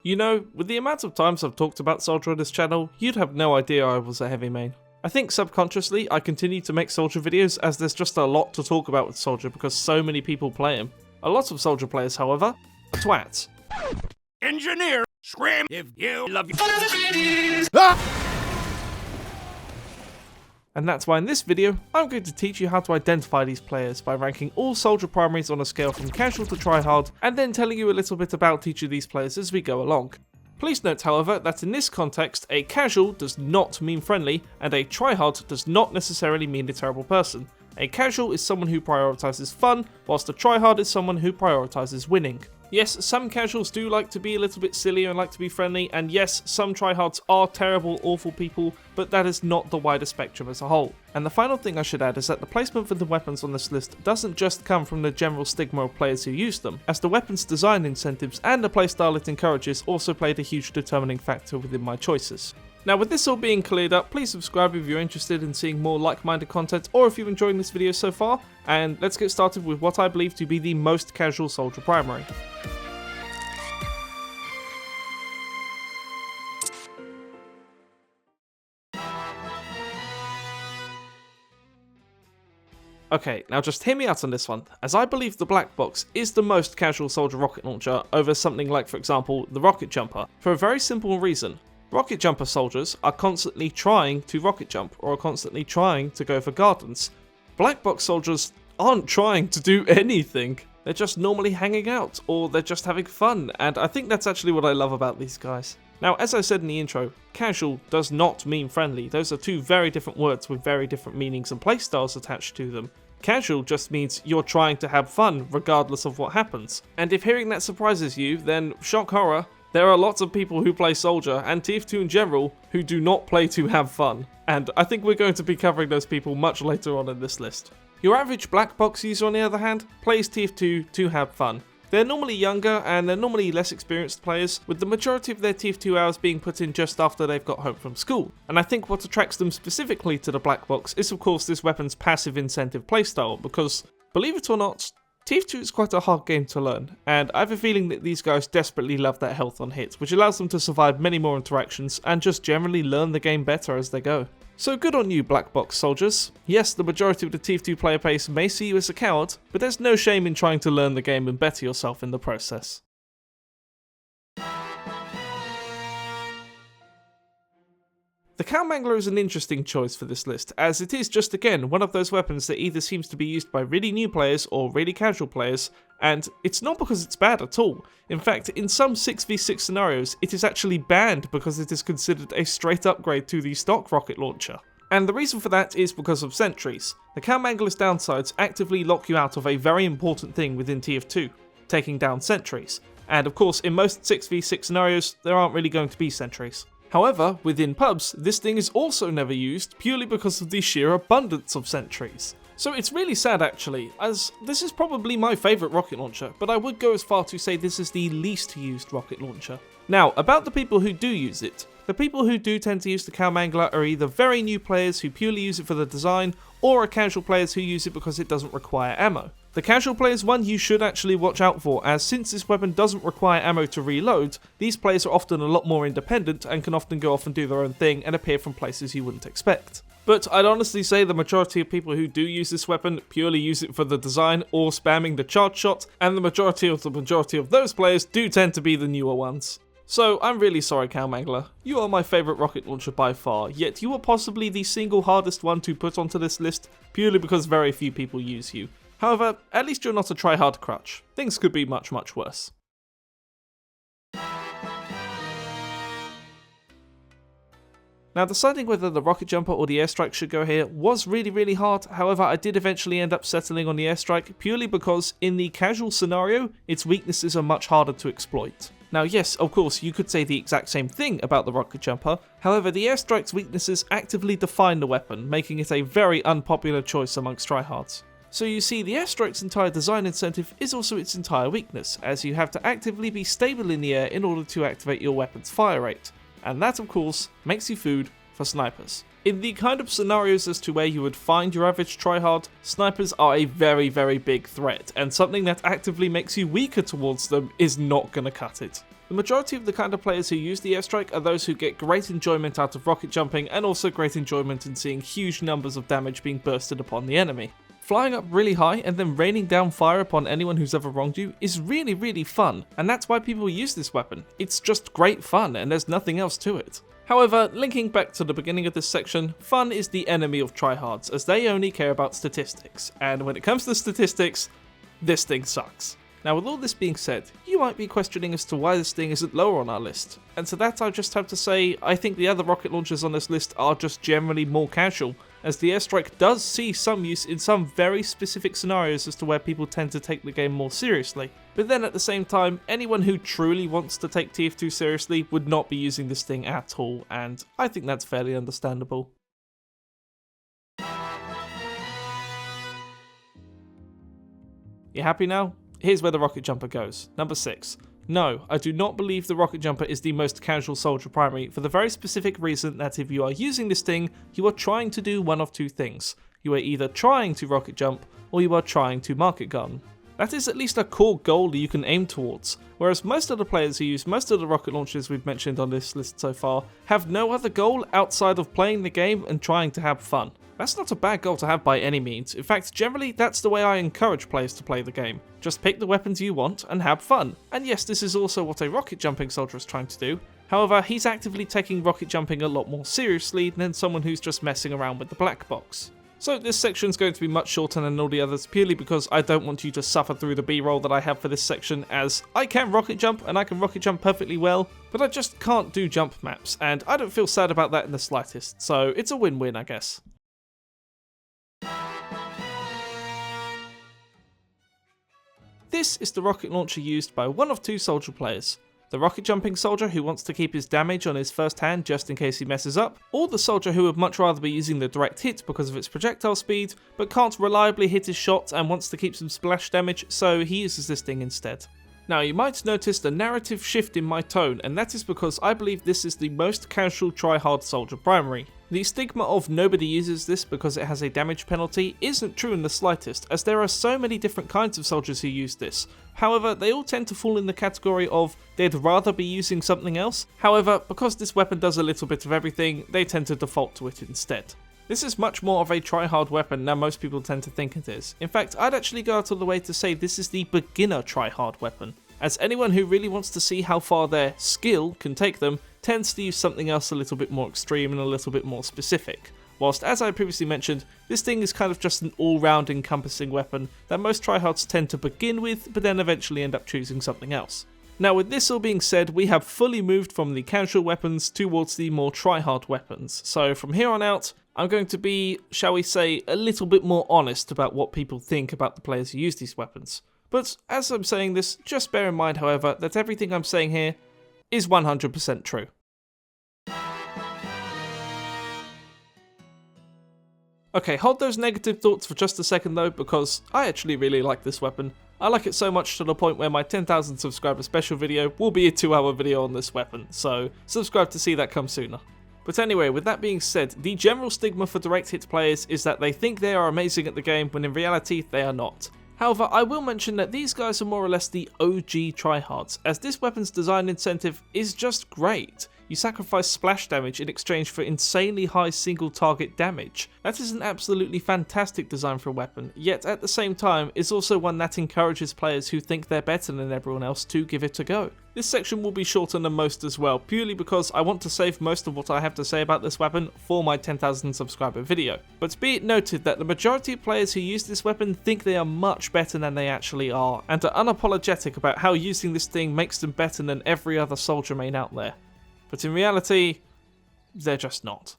You know, with the amount of times I've talked about Soldier on this channel, you'd have no idea I was a heavy main. I think subconsciously I continue to make Soldier videos as there's just a lot to talk about with Soldier because so many people play him. A lot of Soldier players, however, are twats. Engineer, scream if you love you. And that's why in this video, I'm going to teach you how to identify these players by ranking all Soldier primaries on a scale from casual to tryhard, and then telling you a little bit about each of these players as we go along. Please note, however, that in this context, a casual does not mean friendly, and a tryhard does not necessarily mean a terrible person. A casual is someone who prioritizes fun, whilst a tryhard is someone who prioritizes winning. Yes, some casuals do like to be a little bit silly and like to be friendly, and yes, some tryhards are terrible, awful people, but that is not the wider spectrum as a whole. And the final thing I should add is that the placement for the weapons on this list doesn't just come from the general stigma of players who use them, as the weapons design incentives and the playstyle it encourages also played a huge determining factor within my choices. Now, with this all being cleared up, please subscribe if you're interested in seeing more like-minded content or if you're enjoying this video so far, and let's get started with what I believe to be the most casual Soldier primary. Okay, now just hear me out on this one, as I believe the black box is the most casual Soldier rocket launcher over something like, for example, the rocket jumper, for a very simple reason. Rocket jumper soldiers are constantly trying to rocket jump, or are constantly trying to go for gardens. Black box soldiers aren't trying to do anything. They're just normally hanging out, or they're just having fun, and I think that's actually what I love about these guys. Now, as I said in the intro, casual does not mean friendly. Those are two very different words with very different meanings and playstyles attached to them. Casual just means you're trying to have fun regardless of what happens. And if hearing that surprises you, then shock horror, there are lots of people who play Soldier, and TF2 in general, who do not play to have fun. And I think we're going to be covering those people much later on in this list. Your average black box user, on the other hand, plays TF2 to have fun. They're normally younger and they're normally less experienced players, with the majority of their TF2 hours being put in just after they've got home from school. And I think what attracts them specifically to the black box is of course this weapon's passive incentive playstyle, because, believe it or not, TF2 is quite a hard game to learn, and I have a feeling that these guys desperately love that health on hit, which allows them to survive many more interactions and just generally learn the game better as they go. So good on you, black box soldiers. Yes, the majority of the TF2 player base may see you as a coward, but there's no shame in trying to learn the game and better yourself in the process. The Cow Mangler is an interesting choice for this list, as it is just again one of those weapons that either seems to be used by really new players or really casual players, and it's not because it's bad at all. In fact, in some 6v6 scenarios, it is actually banned because it is considered a straight upgrade to the stock rocket launcher. And the reason for that is because of sentries. The Cow Mangler's downsides actively lock you out of a very important thing within TF2, taking down sentries. And of course, in most 6v6 scenarios, there aren't really going to be sentries. However, within pubs, this thing is also never used purely because of the sheer abundance of sentries. So it's really sad actually, as this is probably my favourite rocket launcher, but I would go as far to say this is the least used rocket launcher. Now, about the people who do use it. The people who do tend to use the Cow Mangler are either very new players who purely use it for the design, or are casual players who use it because it doesn't require ammo. The casual players one you should actually watch out for, as since this weapon doesn't require ammo to reload, these players are often a lot more independent and can often go off and do their own thing and appear from places you wouldn't expect. But I'd honestly say the majority of people who do use this weapon purely use it for the design or spamming the charge shot, and the majority of those players do tend to be the newer ones. So I'm really sorry, Cow Mangler. You are my favourite rocket launcher by far, yet you are possibly the single hardest one to put onto this list purely because very few people use you. However, at least you're not a tryhard crutch. Things could be much, much worse. Now, deciding whether the rocket jumper or the airstrike should go here was really hard. However, I did eventually end up settling on the airstrike purely because in the casual scenario, its weaknesses are much harder to exploit. Now yes, of course, you could say the exact same thing about the rocket jumper, however the airstrike's weaknesses actively define the weapon, making it a very unpopular choice amongst tryhards. So you see, the airstrike's entire design incentive is also its entire weakness, as you have to actively be stable in the air in order to activate your weapon's fire rate, and that of course makes you food for snipers. In the kind of scenarios as to where you would find your average tryhard, snipers are a very big threat, and something that actively makes you weaker towards them is not gonna cut it. The majority of the kind of players who use the airstrike are those who get great enjoyment out of rocket jumping and also great enjoyment in seeing huge numbers of damage being bursted upon the enemy. Flying up really high and then raining down fire upon anyone who's ever wronged you is really fun, and that's why people use this weapon. It's just great fun and there's nothing else to it. However, linking back to the beginning of this section, fun is the enemy of tryhards as they only care about statistics, and when it comes to statistics, this thing sucks. Now with all this being said, you might be questioning as to why this thing isn't lower on our list, and to that I just have to say I think the other rocket launchers on this list are just generally more casual, as the airstrike does see some use in some very specific scenarios as to where people tend to take the game more seriously. But then at the same time, anyone who truly wants to take TF2 seriously would not be using this thing at all, and I think that's fairly understandable. You happy now? Here's where the rocket jumper goes. Number 6. No, I do not believe the rocket jumper is the most casual soldier primary for the very specific reason that if you are using this thing, you are trying to do one of two things. You are either trying to rocket jump, or you are trying to market gun. That is at least a core goal that you can aim towards, whereas most of the players who use most of the rocket launchers we've mentioned on this list so far have no other goal outside of playing the game and trying to have fun. That's not a bad goal to have by any means. In fact, generally that's the way I encourage players to play the game. Just pick the weapons you want and have fun. And yes, this is also what a rocket jumping soldier is trying to do. However, he's actively taking rocket jumping a lot more seriously than someone who's just messing around with the black box. So this section's going to be much shorter than all the others purely because I don't want you to suffer through the B-roll that I have for this section, as I can rocket jump and I can rocket jump perfectly well, but I just can't do jump maps, and I don't feel sad about that in the slightest, so it's a win-win I guess. This is the rocket launcher used by one of two soldier players. The rocket jumping soldier who wants to keep his damage on his first hand just in case he messes up, or the soldier who would much rather be using the direct hit because of its projectile speed, but can't reliably hit his shot and wants to keep some splash damage, so he uses this thing instead. Now you might notice the narrative shift in my tone, and that is because I believe this is the most casual tryhard soldier primary. The stigma of nobody uses this because it has a damage penalty isn't true in the slightest, as there are so many different kinds of soldiers who use this. However, they all tend to fall in the category of they'd rather be using something else. However, because this weapon does a little bit of everything, they tend to default to it instead. This is much more of a tryhard weapon than most people tend to think it is. In fact, I'd actually go out of the way to say this is the beginner tryhard weapon, as anyone who really wants to see how far their skill can take them tends to use something else a little bit more extreme and a little bit more specific. Whilst, as I previously mentioned, this thing is kind of just an all-round encompassing weapon that most tryhards tend to begin with, but then eventually end up choosing something else. Now with this all being said, we have fully moved from the casual weapons towards the more tryhard weapons, so from here on out, I'm going to be, shall we say, a little bit more honest about what people think about the players who use these weapons. But as I'm saying this, just bear in mind however, that everything I'm saying here is 100% true. Okay, hold those negative thoughts for just a second though, because I actually really like this weapon. I like it so much to the point where my 10,000 subscriber special video will be a 2-hour video on this weapon, so subscribe to see that come sooner. But anyway, with that being said, the general stigma for direct hit players is that they think they are amazing at the game when in reality they are not. However, I will mention that these guys are more or less the OG tryhards, as this weapon's design incentive is just great. You sacrifice splash damage in exchange for insanely high single target damage. That is an absolutely fantastic design for a weapon, yet at the same time is also one that encourages players who think they're better than everyone else to give it a go. This section will be shorter than most as well, purely because I want to save most of what I have to say about this weapon for my 10,000 subscriber video. But be it noted that the majority of players who use this weapon think they are much better than they actually are, and are unapologetic about how using this thing makes them better than every other soldier main out there. But in reality, they're just not.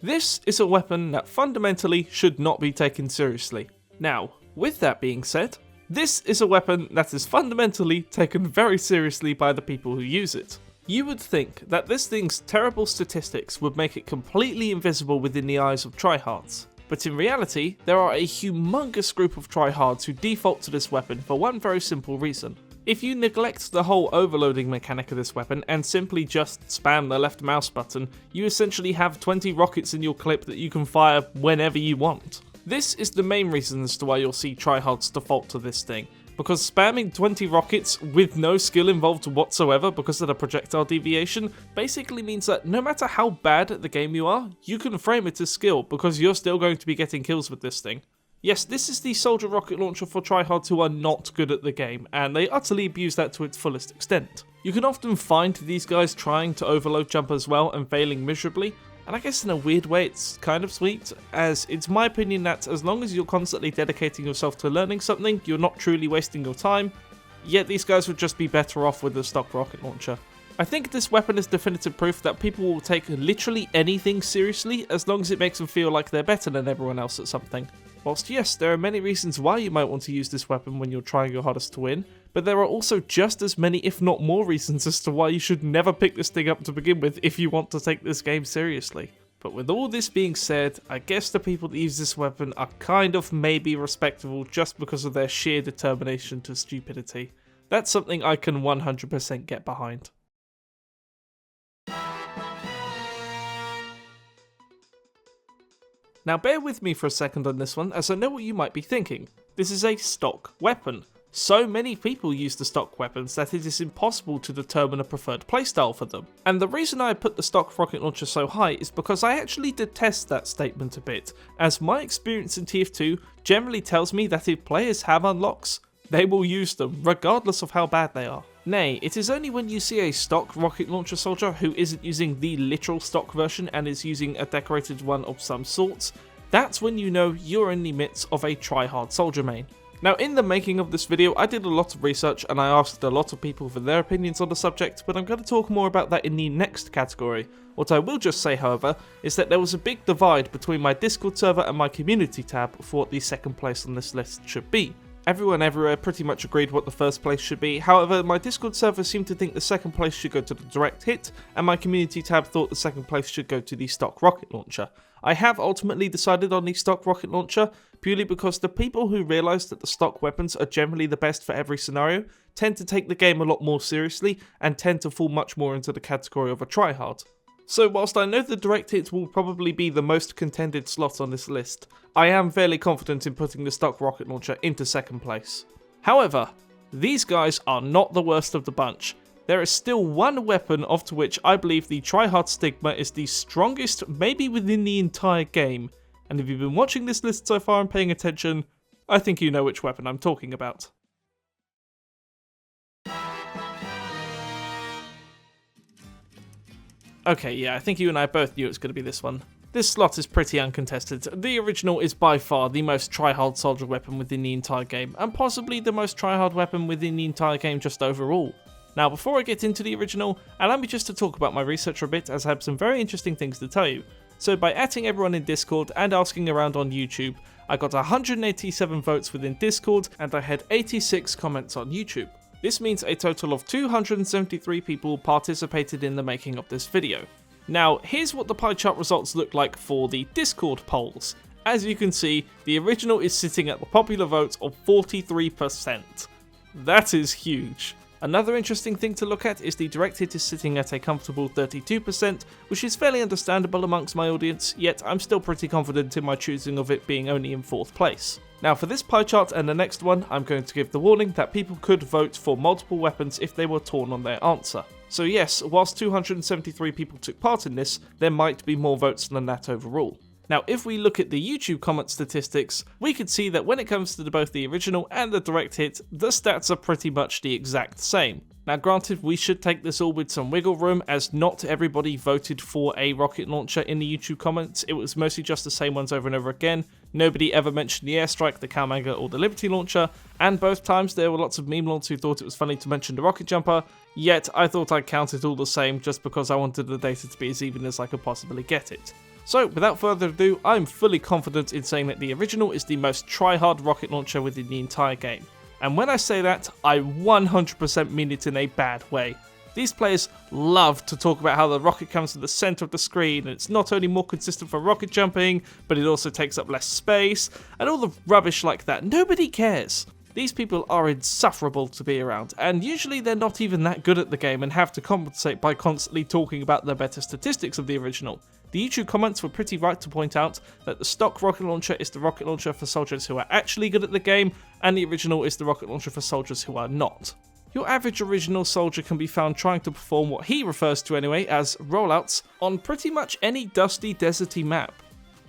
This is a weapon that fundamentally should not be taken seriously. Now, with that being said, this is a weapon that is fundamentally taken very seriously by the people who use it. You would think that this thing's terrible statistics would make it completely invisible within the eyes of tryhards. But in reality, there are a humongous group of tryhards who default to this weapon for one very simple reason. If you neglect the whole overloading mechanic of this weapon and simply just spam the left mouse button, you essentially have 20 rockets in your clip that you can fire whenever you want. This is the main reason as to why you'll see tryhards default to this thing, because spamming 20 rockets with no skill involved whatsoever because of the projectile deviation basically means that no matter how bad at the game you are, you can frame it as skill because you're still going to be getting kills with this thing. Yes, this is the Soldier rocket launcher for tryhards who are not good at the game, and they utterly abuse that to its fullest extent. You can often find these guys trying to overload jump as well and failing miserably, and I guess in a weird way it's kind of sweet, as it's my opinion that as long as you're constantly dedicating yourself to learning something, you're not truly wasting your time, yet these guys would just be better off with the stock rocket launcher. I think this weapon is definitive proof that people will take literally anything seriously as long as it makes them feel like they're better than everyone else at something. Whilst yes, there are many reasons why you might want to use this weapon when you're trying your hardest to win, but there are also just as many if not more reasons as to why you should never pick this thing up to begin with if you want to take this game seriously. But with all this being said, I guess the people that use this weapon are kind of maybe respectable just because of their sheer determination to stupidity. That's something I can 100% get behind. Now bear with me for a second on this one, as I know what you might be thinking. This is a stock weapon. So many people use the stock weapons that it is impossible to determine a preferred playstyle for them. And the reason I put the stock rocket launcher so high is because I actually detest that statement a bit, as my experience in TF2 generally tells me that if players have unlocks, they will use them, regardless of how bad they are. Nay, it is only when you see a stock rocket launcher soldier who isn't using the literal stock version and is using a decorated one of some sorts, that's when you know you're in the midst of a tryhard soldier main. Now in the making of this video I did a lot of research and I asked a lot of people for their opinions on the subject, but I'm going to talk more about that in the next category. What I will just say however is that there was a big divide between my Discord server and my community tab for what the second place on this list should be. Everyone everywhere pretty much agreed what the first place should be, however my Discord server seemed to think the second place should go to the direct hit, and my community tab thought the second place should go to the stock rocket launcher. I have ultimately decided on the stock rocket launcher, purely because the people who realise that the stock weapons are generally the best for every scenario tend to take the game a lot more seriously and tend to fall much more into the category of a tryhard. So whilst I know the direct hit will probably be the most contended slot on this list, I am fairly confident in putting the stock rocket launcher into second place. However, these guys are not the worst of the bunch. There is still one weapon of to which I believe the tryhard stigma is the strongest maybe within the entire game, and if you've been watching this list so far and paying attention, I think you know which weapon I'm talking about. Okay, yeah, I think you and I both knew it was going to be this one. This slot is pretty uncontested. The original is by far the most tryhard soldier weapon within the entire game, and possibly the most tryhard weapon within the entire game just overall. Now before I get into the original, allow me just to talk about my research for a bit, as I have some very interesting things to tell you. So by atting everyone in Discord and asking around on YouTube, I got 187 votes within Discord and I had 86 comments on YouTube. This means a total of 273 people participated in the making of this video. Now, here's what the pie chart results look like for the Discord polls. As you can see, the original is sitting at the popular vote of 43%. That is huge. Another interesting thing to look at is the direct hit is sitting at a comfortable 32%, which is fairly understandable amongst my audience, yet I'm still pretty confident in my choosing of it being only in 4th place. Now for this pie chart and the next one, I'm going to give the warning that people could vote for multiple weapons if they were torn on their answer. So yes, whilst 273 people took part in this, there might be more votes than that overall. Now if we look at the YouTube comment statistics, we can see that when it comes to both the original and the direct hit, the stats are pretty much the exact same. Now granted, we should take this all with some wiggle room, as not everybody voted for a rocket launcher in the YouTube comments. It was mostly just the same ones over and over again. Nobody ever mentioned the airstrike, the Cowmanger or the Liberty launcher, and both times there were lots of meme lords who thought it was funny to mention the rocket jumper, yet I thought I'd count it all the same just because I wanted the data to be as even as I could possibly get it. So without further ado, I'm fully confident in saying that the original is the most tryhard rocket launcher within the entire game. And when I say that, I 100% mean it in a bad way. These players love to talk about how the rocket comes to the center of the screen and it's not only more consistent for rocket jumping, but it also takes up less space, and all the rubbish like that. Nobody cares. These people are insufferable to be around, and usually they're not even that good at the game and have to compensate by constantly talking about the better statistics of the original. The YouTube comments were pretty right to point out that the stock rocket launcher is the rocket launcher for soldiers who are actually good at the game, and the original is the rocket launcher for soldiers who are not. Your average original soldier can be found trying to perform what he refers to anyway as rollouts on pretty much any dusty, deserty map.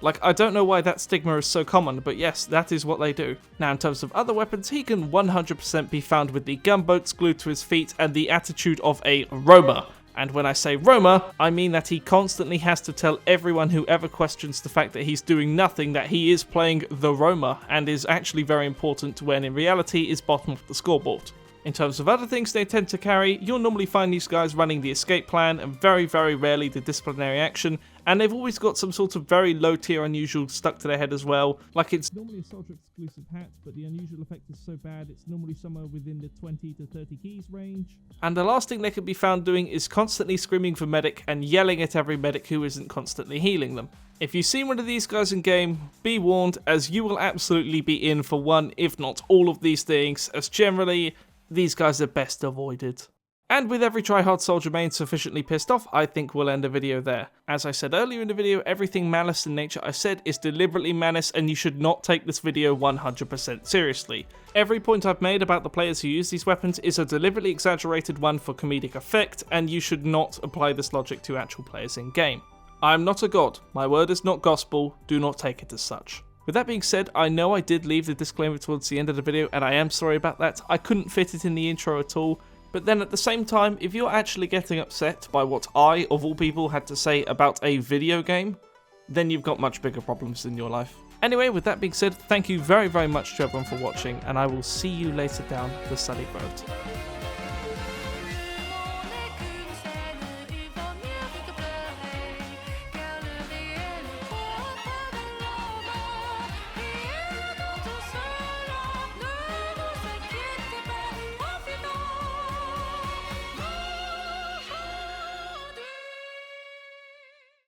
Like, I don't know why that stigma is so common, but yes, that is what they do. Now, in terms of other weapons, he can 100% be found with the gunboats glued to his feet and the attitude of a roamer. And when I say roamer, I mean that he constantly has to tell everyone who ever questions the fact that he's doing nothing that he is playing the roamer, and is actually very important when in reality is bottom of the scoreboard. In terms of other things they tend to carry, you'll normally find these guys running the escape plan and very, very rarely the disciplinary action, and they've always got some sort of very low tier unusual stuck to their head as well. Like, it's normally a soldier exclusive hat, but the unusual effect is so bad it's normally somewhere within the 20 to 30 keys range. And the last thing they can be found doing is constantly screaming for medic and yelling at every medic who isn't constantly healing them. If you've seen one of these guys in game, be warned, as you will absolutely be in for one, if not all of these things, as generally these guys are best avoided. And with every Tryhard Soldier main sufficiently pissed off, I think we'll end the video there. As I said earlier in the video, everything malice in nature I said is deliberately malice, and you should not take this video 100% seriously. Every point I've made about the players who use these weapons is a deliberately exaggerated one for comedic effect, and you should not apply this logic to actual players in game. I am not a god, my word is not gospel, do not take it as such. With that being said, I know I did leave the disclaimer towards the end of the video, and I am sorry about that. I couldn't fit it in the intro at all, but then at the same time, if you're actually getting upset by what I, of all people, had to say about a video game, then you've got much bigger problems in your life. Anyway, with that being said, thank you very, very much to everyone for watching, and I will see you later down the sunny road.